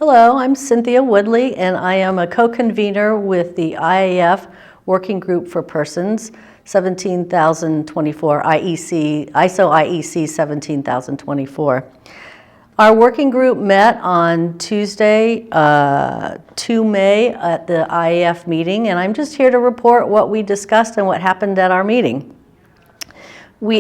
Hello, I'm Cynthia Woodley, and I am a co-convener with the IAF Working Group for Persons 17024 IEC, ISO IEC 17024. Our working group met on Tuesday, 2 May at the IAF meeting, and I'm just here to report what we discussed and what happened at our meeting.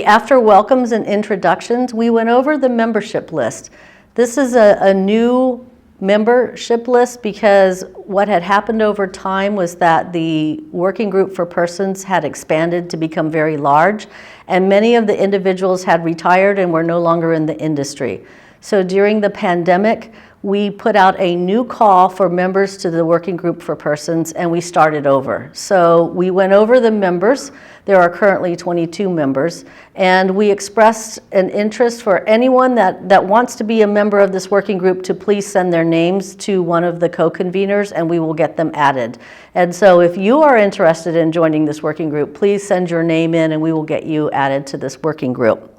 After welcomes and introductions, we went over the membership list. This is a new membership list because what had happened over time was that the working group for persons had expanded to become very large, and many of the individuals had retired and were no longer in the industry. So during the pandemic, we put out a new call for members to the working group for persons, and we started over. So we went over the members. There are currently 22 members, and we expressed an interest for anyone that wants to be a member of this working group to please send their names to one of the co-conveners, and we will get them added. And so if you are interested in joining this working group, please send your name in and we will get you added to this working group.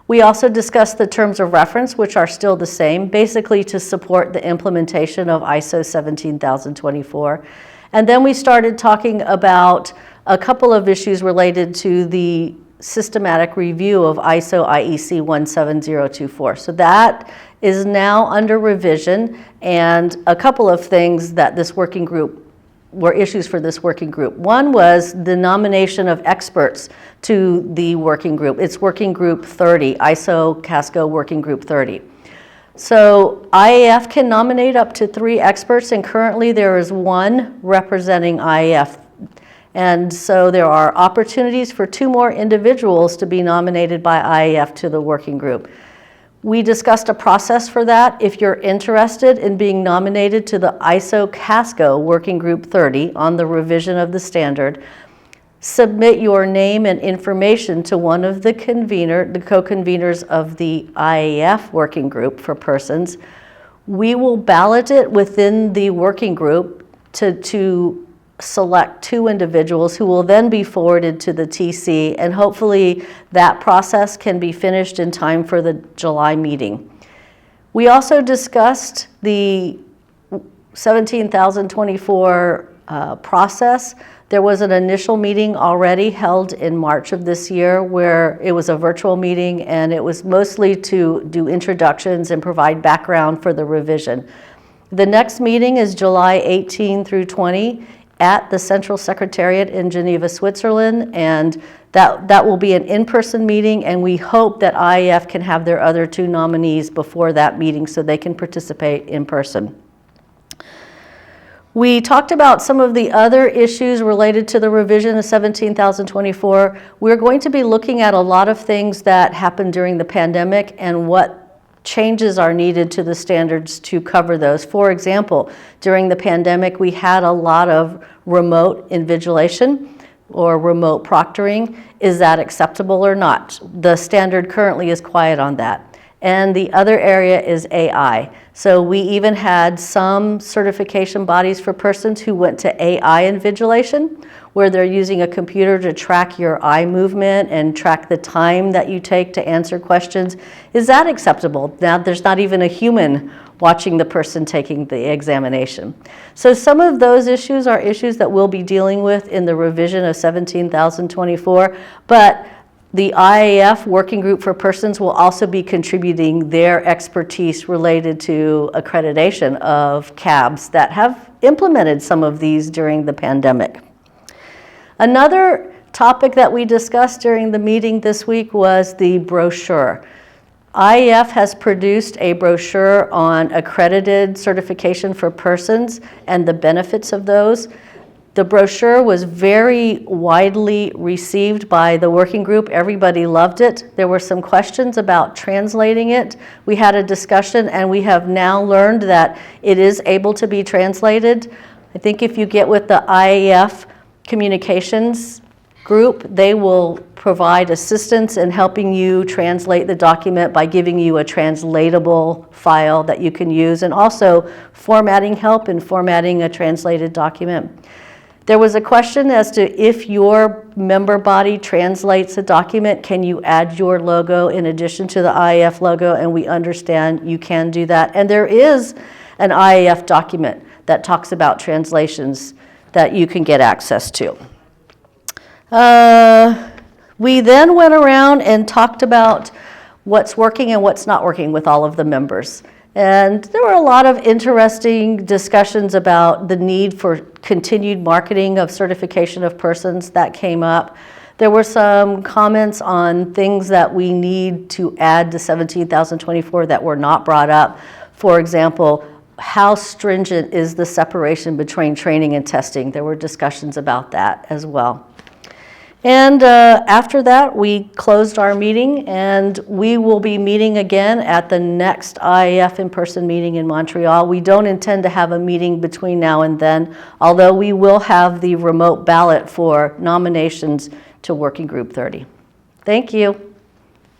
We also discussed the terms of reference, which are still the same, basically to support the implementation of ISO 17024. And then we started talking about a couple of issues related to the systematic review of ISO IEC 17024. So that is now under revision, and a couple of things that this working group were issues for this working group. One was the nomination of experts to the working group. It's working group 30, ISO CASCO working group 30. So IAF can nominate up to 3 experts, and currently there is 1 representing IAF. And so there are opportunities for 2 more individuals to be nominated by IAF to the working group. We discussed a process for that. If you're interested in being nominated to the ISO CASCO Working Group 30 on the revision of the standard, submit your name and information to one of the co-conveners of the IAF Working Group for Persons. We will ballot it within the working group to select 2 individuals who will then be forwarded to the TC, and hopefully that process can be finished in time for the July meeting. We also discussed the 17024 process. There was an initial meeting already held in March of this year where it was a virtual meeting, and it was mostly to do introductions and provide background for the revision. The next meeting is July 18 through 20 at the Central Secretariat in Geneva, Switzerland, and that will be an in-person meeting, and we hope that IAF can have their other 2 nominees before that meeting so they can participate in person. We talked about some of the other issues related to the revision of 17024. We're going to be looking at a lot of things that happened during the pandemic and what changes are needed to the standards to cover those. For example, during the pandemic, we had a lot of remote invigilation or remote proctoring. Is that acceptable or not? The standard currently is quiet on that. And the other area is AI. So we even had some certification bodies for persons who went to AI invigilation, where they're using a computer to track your eye movement and track the time that you take to answer questions. Is that acceptable? Now there's not even a human watching the person taking the examination. So some of those issues are issues that we'll be dealing with in the revision of 17024, but the IAF Working Group for Persons will also be contributing their expertise related to accreditation of CABs that have implemented some of these during the pandemic. Another topic that we discussed during the meeting this week was the brochure. IAF has produced a brochure on accredited certification for persons and the benefits of those. The brochure was very widely received by the working group. Everybody loved it. There were some questions about translating it. We had a discussion, and we have now learned that it is able to be translated. I think if you get with the IAF communications group, they will provide assistance in helping you translate the document by giving you a translatable file that you can use, and also formatting help in formatting a translated document. There was a question as to if your member body translates a document, can you add your logo in addition to the IAF logo? And we understand you can do that. And there is an IAF document that talks about translations that you can get access to. We then went around and talked about what's working and what's not working with all of the members. And there were a lot of interesting discussions about the need for continued marketing of certification of persons that came up. There were some comments on things that we need to add to 17,024 that were not brought up. For example, how stringent is the separation between training and testing? There were discussions about that as well. And after that, we closed our meeting, and we will be meeting again at the next IAF in-person meeting in Montreal. We don't intend to have a meeting between now and then, although we will have the remote ballot for nominations to Working Group 30. Thank you.